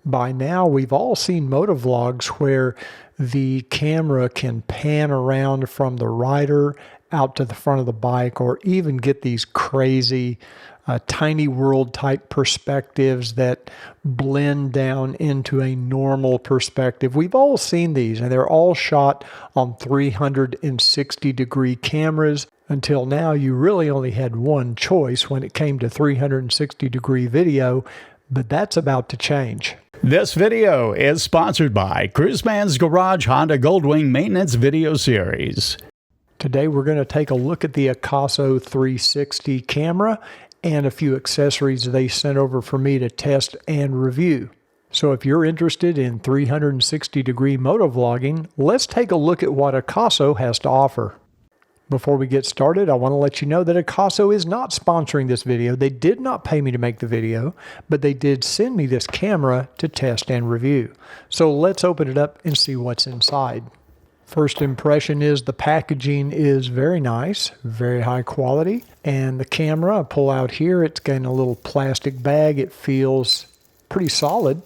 By now, we've all seen motovlogs where the camera can pan around from the rider out to the front of the bike, or even get these crazy tiny world type perspectives that blend down into a normal perspective. We've all seen these, and they're all shot on 360-degree cameras. Until now, you really only had one choice when it came to 360-degree video, but that's about to change. This video is sponsored by Cruiseman's Garage Honda Goldwing Maintenance Video Series. Today we're going to take a look at the AKASO 360 camera and a few accessories they sent over for me to test and review. So if you're interested in 360-degree motovlogging, let's take a look at what AKASO has to offer. Before we get started, I want to let you know that AKASO is not sponsoring this video. They did not pay me to make the video, but they did send me this camera to test and review. So let's open it up and see what's inside. First impression is the packaging is very nice, very high quality. And the camera, I pull out here, it's got a little plastic bag. It feels pretty solid.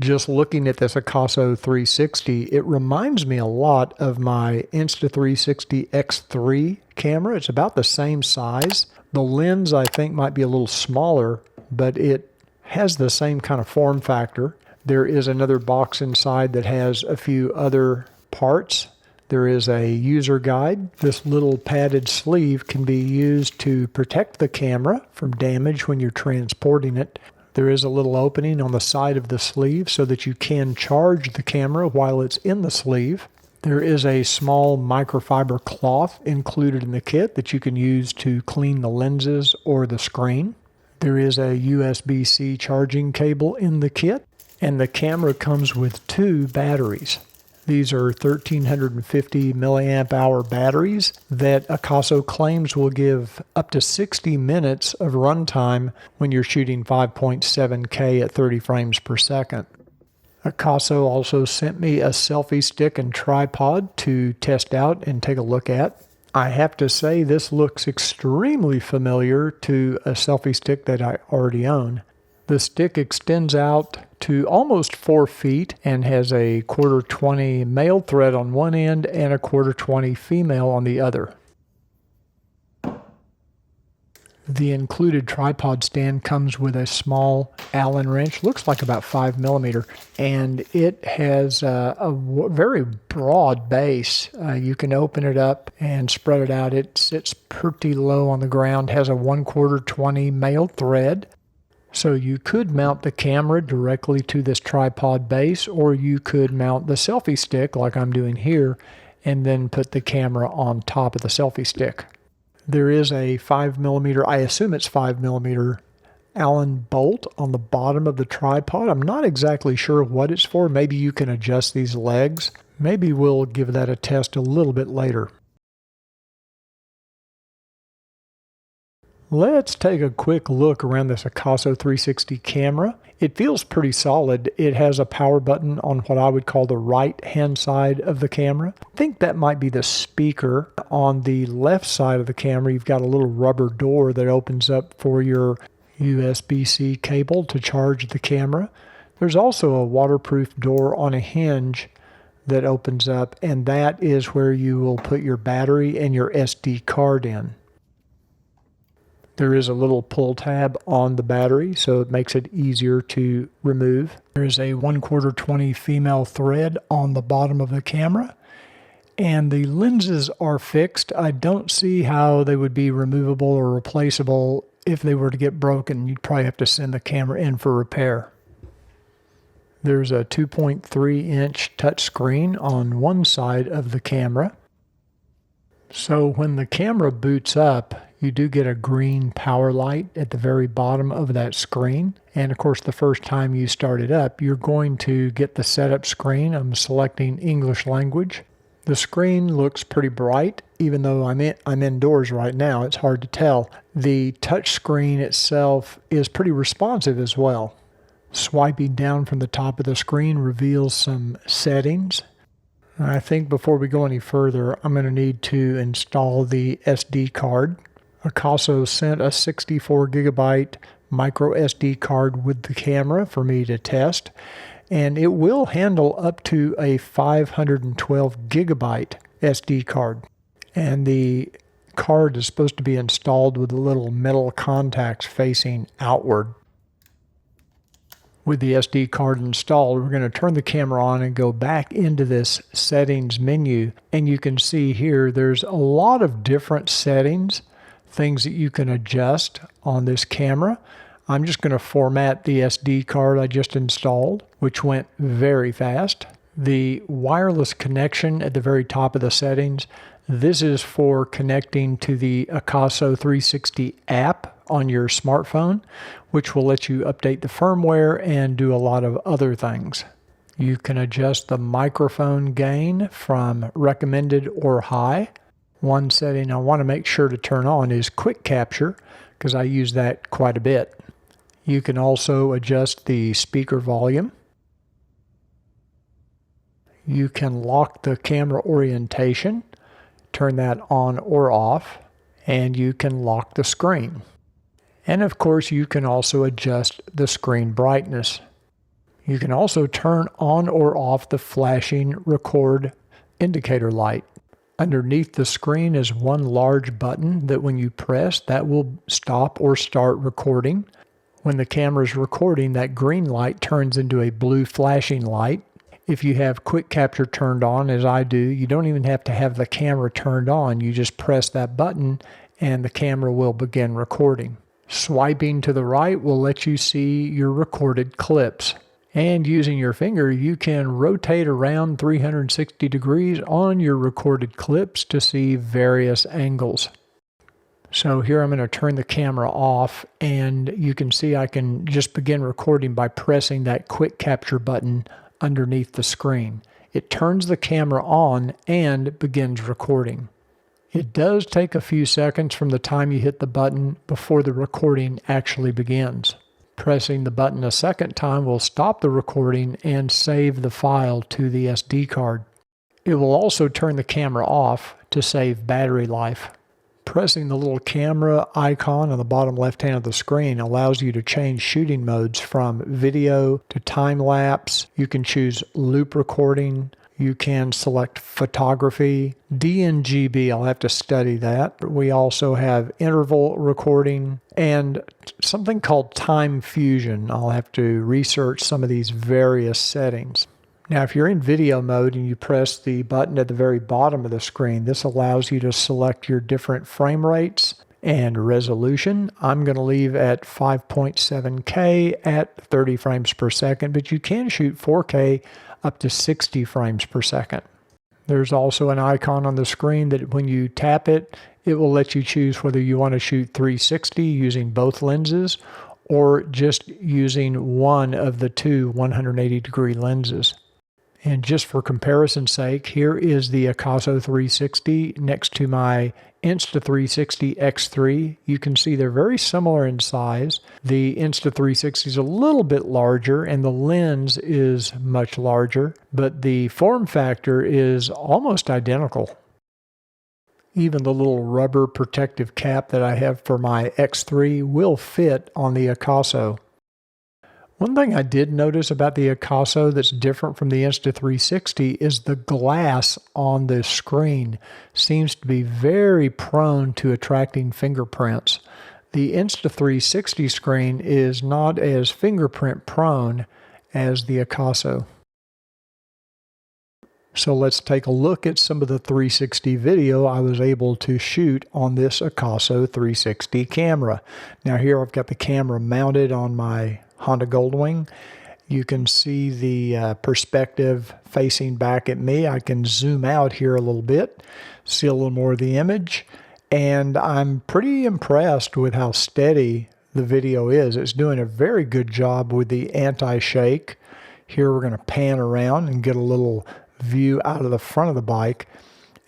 Just looking at this AKASO 360, it reminds me a lot of my Insta360 X3 camera. It's about the same size. The lens, I think, might be a little smaller, but it has the same kind of form factor. There is another box inside that has a few other parts. There is a user guide. This little padded sleeve can be used to protect the camera from damage when you're transporting it. There is a little opening on the side of the sleeve so that you can charge the camera while it's in the sleeve. There is a small microfiber cloth included in the kit that you can use to clean the lenses or the screen. There is a USB-C charging cable in the kit, and the camera comes with two batteries. These are 1350 milliamp hour batteries that AKASO claims will give up to 60 minutes of runtime when you're shooting 5.7K at 30 frames per second. AKASO also sent me a selfie stick and tripod to test out and take a look at. I have to say this looks extremely familiar to a selfie stick that I already own. The stick extends out to almost 4 feet and has a 1/4-20 male thread on one end and a 1/4-20 female on the other. The included tripod stand comes with a small Allen wrench, looks like about 5mm, and it has a very broad base. You can open it up and spread it out. It sits pretty low on the ground, has a 1/4-20 male thread. So you could mount the camera directly to this tripod base, or you could mount the selfie stick like I'm doing here and then put the camera on top of the selfie stick. There is a 5mm, I assume it's 5mm Allen bolt on the bottom of the tripod. I'm not exactly sure what it's for. Maybe you can adjust these legs. Maybe we'll give that a test a little bit later. Let's take a quick look around this AKASO 360 camera. It feels pretty solid. It has a power button on what I would call the right-hand side of the camera. I think that might be the speaker. On the left side of the camera, you've got a little rubber door that opens up for your USB-C cable to charge the camera. There's also a waterproof door on a hinge that opens up, and that is where you will put your battery and your SD card in. There is a little pull tab on the battery, so it makes it easier to remove. There is a 1/4-20 female thread on the bottom of the camera, and the lenses are fixed. I don't see how they would be removable or replaceable. If they were to get broken, you'd probably have to send the camera in for repair. There's a 2.3-inch touchscreen on one side of the camera. So when the camera boots up, you do get a green power light at the very bottom of that screen. And of course, the first time you start it up, you're going to get the setup screen. I'm selecting English language. The screen looks pretty bright, even though I'm indoors right now. It's hard to tell. The touch screen itself is pretty responsive as well. Swiping down from the top of the screen reveals some settings. I think before we go any further, I'm going to need to install the SD card. AKASO sent a 64 gigabyte micro SD card with the camera for me to test. and it will handle up to a 512 gigabyte SD card. And the card is supposed to be installed with the little metal contacts facing outward. With the SD card installed, we're going to turn the camera on and go back into this settings menu. And you can see here there's a lot of different settings, things that you can adjust on this camera. I'm just going to format the SD card I just installed, which went very fast. The wireless connection at the very top of the settings, this is for connecting to the AKASO 360 app on your smartphone, which will let you update the firmware and do a lot of other things. You can adjust the microphone gain from recommended or high. One setting I want to make sure to turn on is quick capture, because I use that quite a bit. You can also adjust the speaker volume. You can lock the camera orientation, turn that on or off, and you can lock the screen. And of course, you can also adjust the screen brightness. You can also turn on or off the flashing record indicator light. Underneath the screen is one large button that when you press, that will stop or start recording. When the camera is recording, that green light turns into a blue flashing light. If you have quick capture turned on, as I do, you don't even have to have the camera turned on. You just press that button and the camera will begin recording. Swiping to the right will let you see your recorded clips. And using your finger, you can rotate around 360 degrees on your recorded clips to see various angles. So here I'm going to turn the camera off, and you can see I can just begin recording by pressing that quick capture button underneath the screen. It turns the camera on and begins recording. It does take a few seconds from the time you hit the button before the recording actually begins. Pressing the button a second time will stop the recording and save the file to the SD card. It will also turn the camera off to save battery life. Pressing the little camera icon on the bottom left hand of the screen allows you to change shooting modes from video to time lapse. You can choose loop recording. You can select photography, DNGB, I'll have to study that. We also have interval recording and something called time fusion. I'll have to research some of these various settings. Now, if you're in video mode and you press the button at the very bottom of the screen, this allows you to select your different frame rates and resolution. I'm going to leave at 5.7K at 30 frames per second, but you can shoot 4K up to 60 frames per second. There's also an icon on the screen that when you tap it, it will let you choose whether you want to shoot 360 using both lenses or just using one of the two 180-degree lenses. And just for comparison's sake, here is the AKASO 360 next to my Insta360 X3. You can see they're very similar in size. The Insta360 is a little bit larger and the lens is much larger, but the form factor is almost identical. Even the little rubber protective cap that I have for my X3 will fit on the AKASO. One thing I did notice about the AKASO that's different from the Insta360 is the glass on the screen seems to be very prone to attracting fingerprints. The Insta360 screen is not as fingerprint prone as the AKASO. So let's take a look at some of the 360 video I was able to shoot on this AKASO 360 camera. Now here I've got the camera mounted on my Honda Goldwing. You can see the perspective facing back at me. I can zoom out here a little bit, see a little more of the image, and I'm pretty impressed with how steady the video is. It's doing a very good job with the anti-shake. Here we're going to pan around and get a little view out of the front of the bike.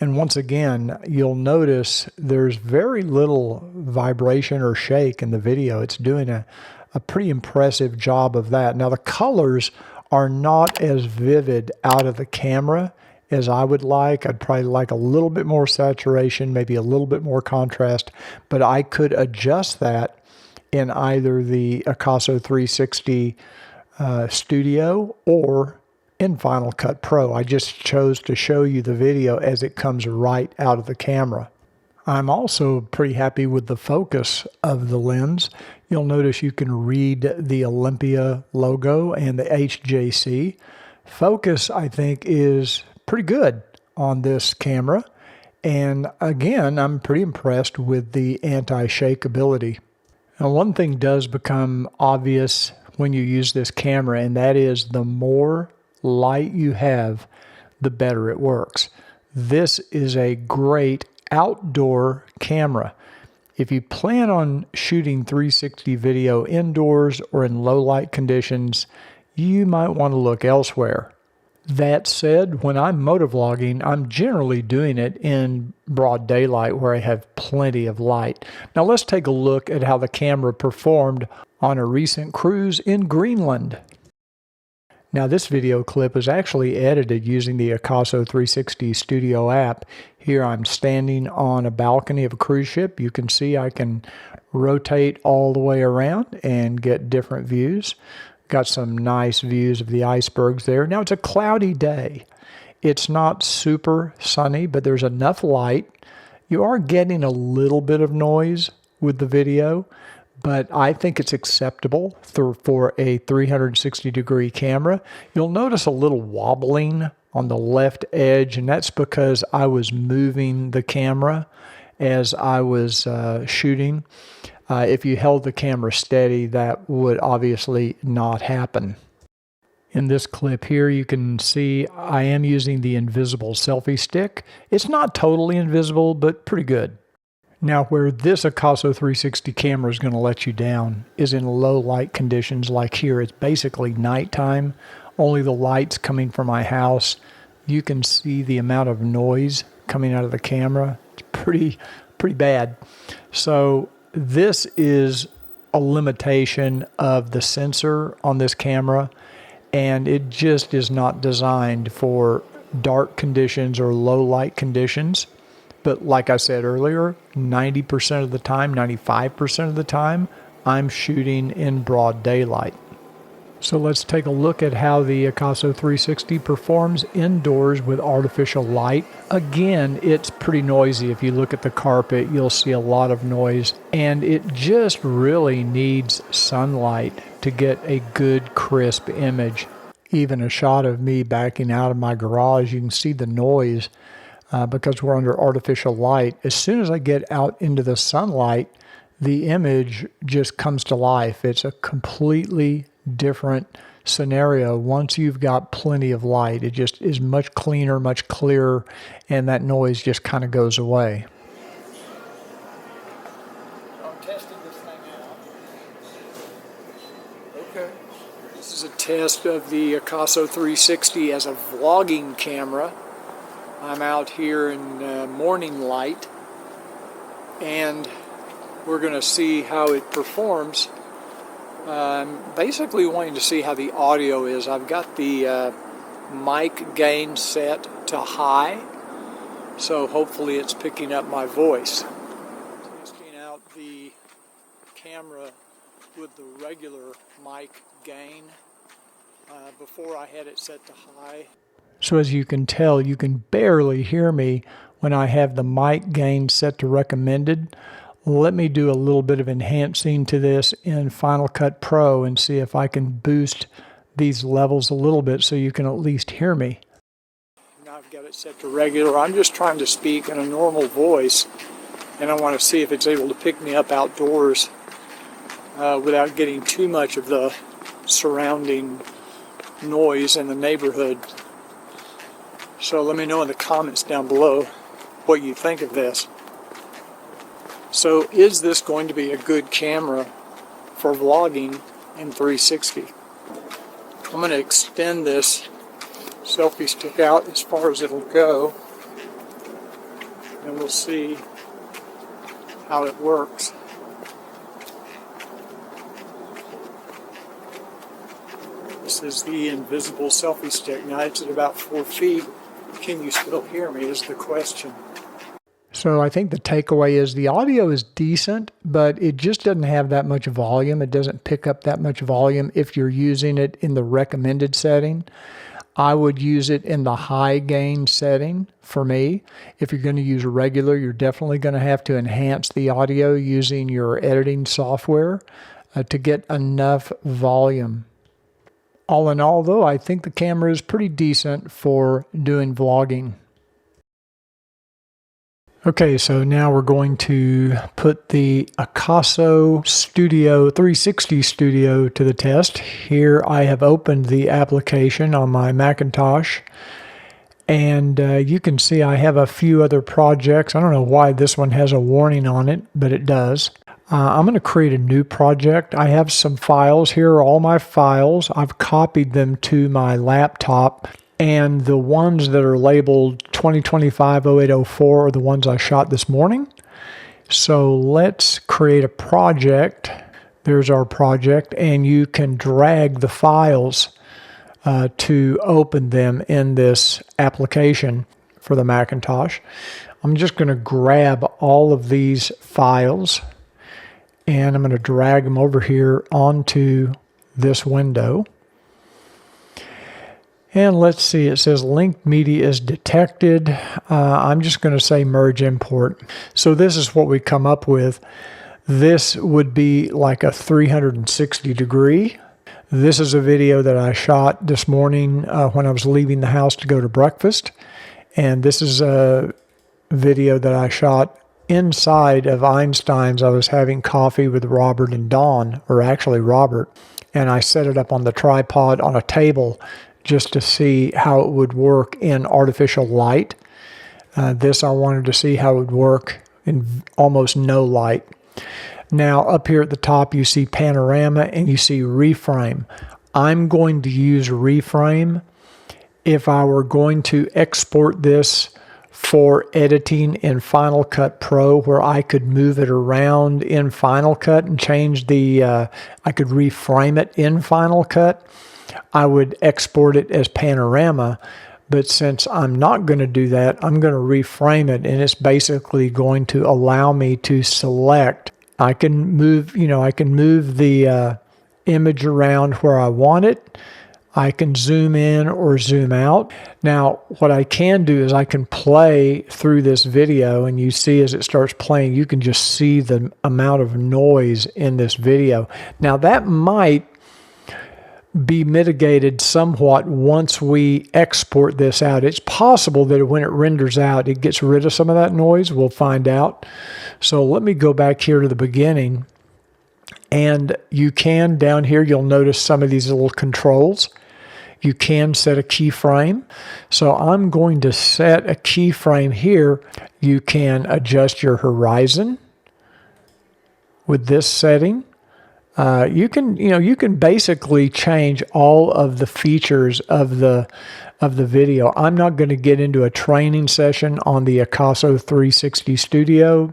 And once again, you'll notice there's very little vibration or shake in the video. It's doing a pretty impressive job of that. Now the colors are not as vivid out of the camera as I would like. I'd probably like a little bit more saturation, maybe a little bit more contrast, but I could adjust that in either the AKASO 360 Studio or in Final Cut Pro. I just chose to show you the video as it comes right out of the camera. I'm also pretty happy with the focus of the lens. You'll notice you can read the Olympia logo and the HJC. Focus, I think, is pretty good on this camera. And again, I'm pretty impressed with the anti-shake ability. Now, one thing does become obvious when you use this camera, and that is the more light you have, the better it works. This is a great outdoor camera. If you plan on shooting 360 video indoors or in low light conditions, you might want to look elsewhere. That said, when I'm motovlogging, I'm generally doing it in broad daylight where I have plenty of light. Now let's take a look at how the camera performed on a recent cruise in Greenland. Now this video clip was actually edited using the AKASO 360 Studio app. Here I'm standing on a balcony of a cruise ship. You can see I can rotate all the way around and get different views. Got some nice views of the icebergs there. Now it's a cloudy day. It's not super sunny, but there's enough light. You are getting a little bit of noise with the video, but I think it's acceptable for a 360-degree camera. You'll notice a little wobbling on the left edge, and that's because I was moving the camera as I was shooting. If you held the camera steady, that would obviously not happen. In this clip here, you can see I am using the invisible selfie stick. It's not totally invisible, but pretty good. Now, where this AKASO 360 camera is going to let you down is in low light conditions like here. It's basically nighttime, only the lights coming from my house. You can see the amount of noise coming out of the camera. It's pretty bad. So this is a limitation of the sensor on this camera, and it just is not designed for dark conditions or low light conditions. But like I said earlier, 90% of the time, 95% of the time, I'm shooting in broad daylight. So let's take a look at how the AKASO 360 performs indoors with artificial light. Again, it's pretty noisy. If you look at the carpet, you'll see a lot of noise, and it just really needs sunlight to get a good, crisp image. Even a shot of me backing out of my garage, you can see the noise because we're under artificial light. As soon as I get out into the sunlight, the image just comes to life. It's a completely different scenario once you've got plenty of light. It just is much cleaner, much clearer, and that noise just kind of goes away. I'm testing this thing out. Okay. This is a test of the AKASO 360 as a vlogging camera. I'm out here in morning light, and we're going to see how it performs. I'm basically wanting to see how the audio is. I've got the mic gain set to high, so hopefully it's picking up my voice. Testing out the camera with the regular mic gain before I had it set to high. So as you can tell, you can barely hear me when I have the mic gain set to recommended. Let me do a little bit of enhancing to this in Final Cut Pro and see if I can boost these levels a little bit so you can at least hear me. Now I've got it set to regular. I'm just trying to speak in a normal voice, and I want to see if it's able to pick me up outdoors without getting too much of the surrounding noise in the neighborhood. So let me know in the comments down below what you think of this. So is this going to be a good camera for vlogging in 360? I'm going to extend this selfie stick out as far as it'll go, and we'll see how it works. This is the invisible selfie stick. Now it's at about 4 feet. Can you still hear me is the question. So So I think the takeaway is the audio is decent, but it just doesn't have that much volume. It doesn't pick up that much volume if you're using it in the recommended setting. I would use it in the high gain setting for me. If you're going to use regular, you're definitely going to have to enhance the audio using your editing software to get enough volume. All in all, though, I think the camera is pretty decent for doing vlogging. Okay, so now we're going to put the AKASO Studio 360 Studio to the test. Here I have opened the application on my Macintosh, and you can see I have a few other projects. I don't know why this one has a warning on it, but it does. I'm going to create a new project. I have some files. Here are all my files. I've copied them to my laptop. And the ones that are labeled 2025-0804 are the ones I shot this morning. So let's create a project. There's our project, and you can drag the files to open them in this application for the Macintosh. I'm just going to grab all of these files, and I'm going to drag them over here onto this window. And let's see, it says linked media is detected. I'm just going to say merge import. So this is what we come up with. This would be like a 360 degree. This is a video that I shot this morning when I was leaving the house to go to breakfast. And this is a video that I shot inside of Einstein's. I was having coffee with Robert and Dawn, or actually Robert. And I set it up on the tripod on a table just to see how it would work in artificial light. This I wanted to see how it would work in almost no light. Now up here at the top you see panorama and you see reframe. I'm going to use reframe. If I were going to export this for editing in Final Cut Pro, where I could move it around in Final Cut and change the, I could reframe it in Final Cut, I would export it as panorama. But since I'm not going to do that, I'm going to reframe it, and it's basically going to allow me to select. I can move, I can move the image around where I want it. I can zoom in or zoom out. Now, what I can do is I can play through this video, and you see as it starts playing, you can just see the amount of noise in this video. Now, that might be mitigated somewhat once we export this out. It's possible that when it renders out, it gets rid of some of that noise. We'll find out. So let me go back here to the beginning. And you can, down here, you'll notice some of these little controls. You can set a keyframe. So I'm going to set a keyframe here. You can adjust your horizon with this setting. You can basically change all of the features of the video. I'm not going to get into a training session on the AKASO 360 Studio.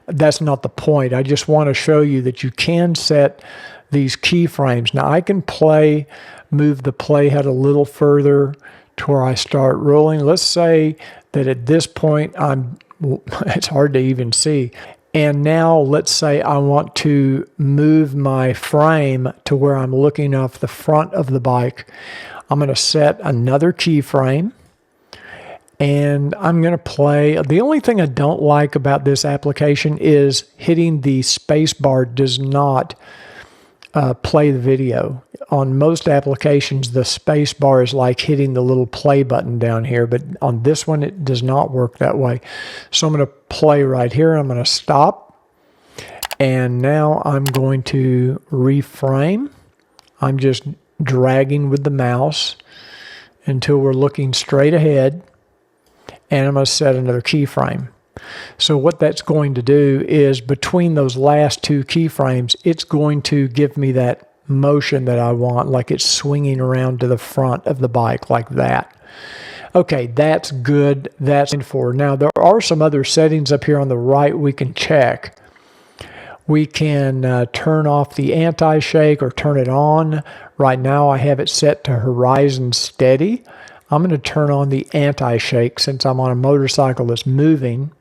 That's not the point. I just want to show you that you can set these keyframes. Now I can move the playhead a little further to where I start rolling. Let's say that at this point it's hard to even see. And now let's say I want to move my frame to where I'm looking off the front of the bike. I'm going to set another keyframe, and I'm going to play. The only thing I don't like about this application is hitting the space bar does not play the video. On most applications, the space bar is like hitting the little play button down here, but on this one, it does not work that way. So I'm going to play right here. I'm going to stop, and now I'm going to reframe. I'm just dragging with the mouse until we're looking straight ahead, and I'm going to set another keyframe. So what that's going to do is between those last two keyframes, it's going to give me that motion that I want, like it's swinging around to the front of the bike like that. Okay, that's good. That's in for. Now, there are some other settings up here on the right we can check. We can turn off the anti-shake or turn it on. Right now, I have it set to horizon steady. I'm going to turn on the anti-shake since I'm on a motorcycle that's moving.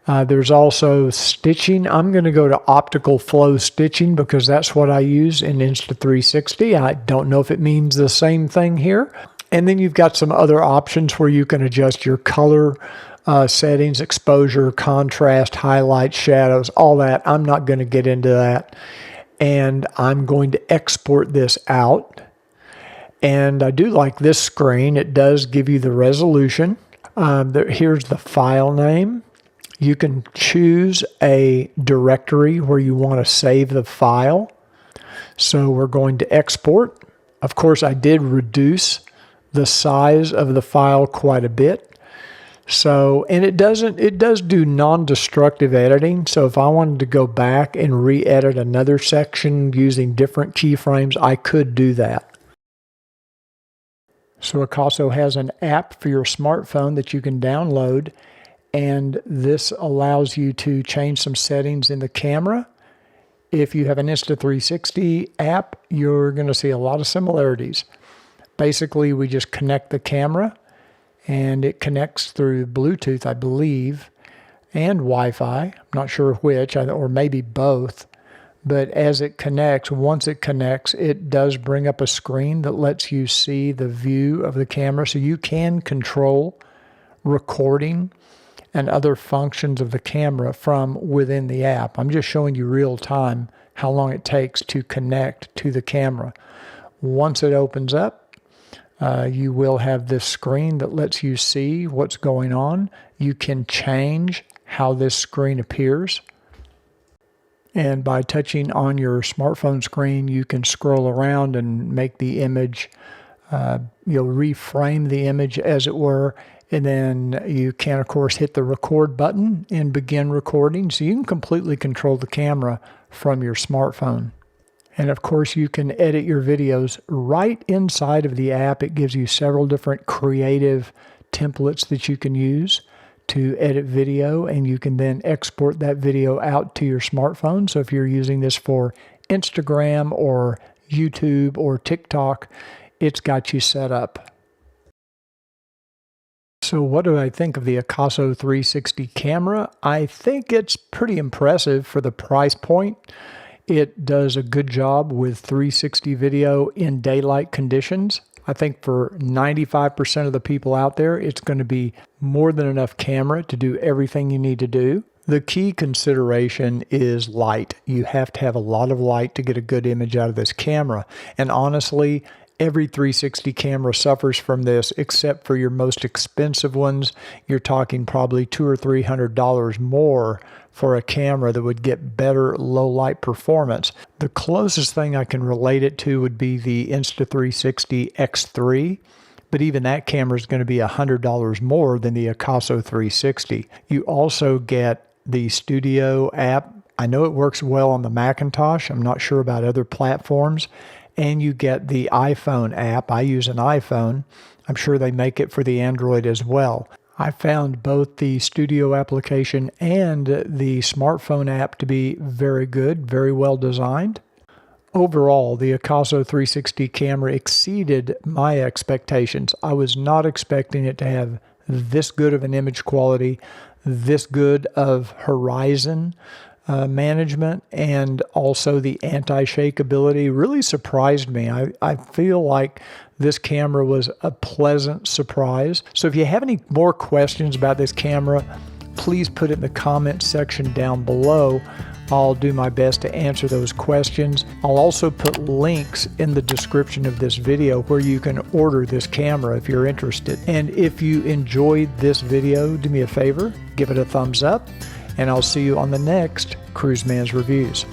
There's also stitching. I'm going to go to optical flow stitching because that's what I use in Insta360. I don't know if it means the same thing here. And then you've got some other options where you can adjust your color settings, exposure, contrast, highlights, shadows, all that. I'm not going to get into that. And I'm going to export this out. And I do like this screen. It does give you the resolution. Here's the file name. You can choose a directory where you want to save the file. So we're going to export. Of course, I did reduce the size of the file quite a bit. So, and it does do non-destructive editing. So if I wanted to go back and re-edit another section using different keyframes, I could do that. So AKASO has an app for your smartphone that you can download, and this allows you to change some settings in the camera. If you have an Insta360 app, you're going to see a lot of similarities. Basically, we just connect the camera, and it connects through Bluetooth, I believe, and Wi-Fi. I'm not sure which, or maybe both. But as it connects, once it connects, it does bring up a screen that lets you see the view of the camera, so you can control recording and other functions of the camera from within the app. I'm just showing you real time how long it takes to connect to the camera. Once it opens up, you will have this screen that lets you see what's going on. You can change how this screen appears. And by touching on your smartphone screen, you can scroll around and make the image, you'll reframe the image as it were. And then you can, of course, hit the record button and begin recording. So you can completely control the camera from your smartphone. And of course, you can edit your videos right inside of the app. It gives you several different creative templates that you can use to edit video, and you can then export that video out to your smartphone. So if you're using this for Instagram or YouTube or TikTok, it's got you set up. So what do I think of the AKASO 360 camera? I think it's pretty impressive for the price point. It does a good job with 360 video in daylight conditions. I think for 95% of the people out there, it's going to be more than enough camera to do everything you need to do. The key consideration is light. You have to have a lot of light to get a good image out of this camera. And honestly, every 360 camera suffers from this, except for your most expensive ones. You're talking probably $200 or $300 more for a camera that would get better low light performance. The closest thing I can relate it to would be the Insta360 X3, but even that camera is going to be $100 more than the AKASO 360. You also get the Studio app. I know it works well on the Macintosh. I'm not sure about other platforms. And you get the iPhone app. I use an iPhone. I'm sure they make it for the Android as well. I found both the Studio application and the smartphone app to be very good, very well designed. Overall, the AKASO 360 camera exceeded my expectations. I was not expecting it to have this good of an image quality, this good of horizon management, and also the anti-shake ability really surprised me. I feel like this camera was a pleasant surprise. So if you have any more questions about this camera, please put it in the comment section down below. I'll do my best to answer those questions. I'll also put links in the description of this video where you can order this camera if you're interested. And if you enjoyed this video, do me a favor, give it a thumbs up, and I'll see you on the next Cruiseman's Reviews.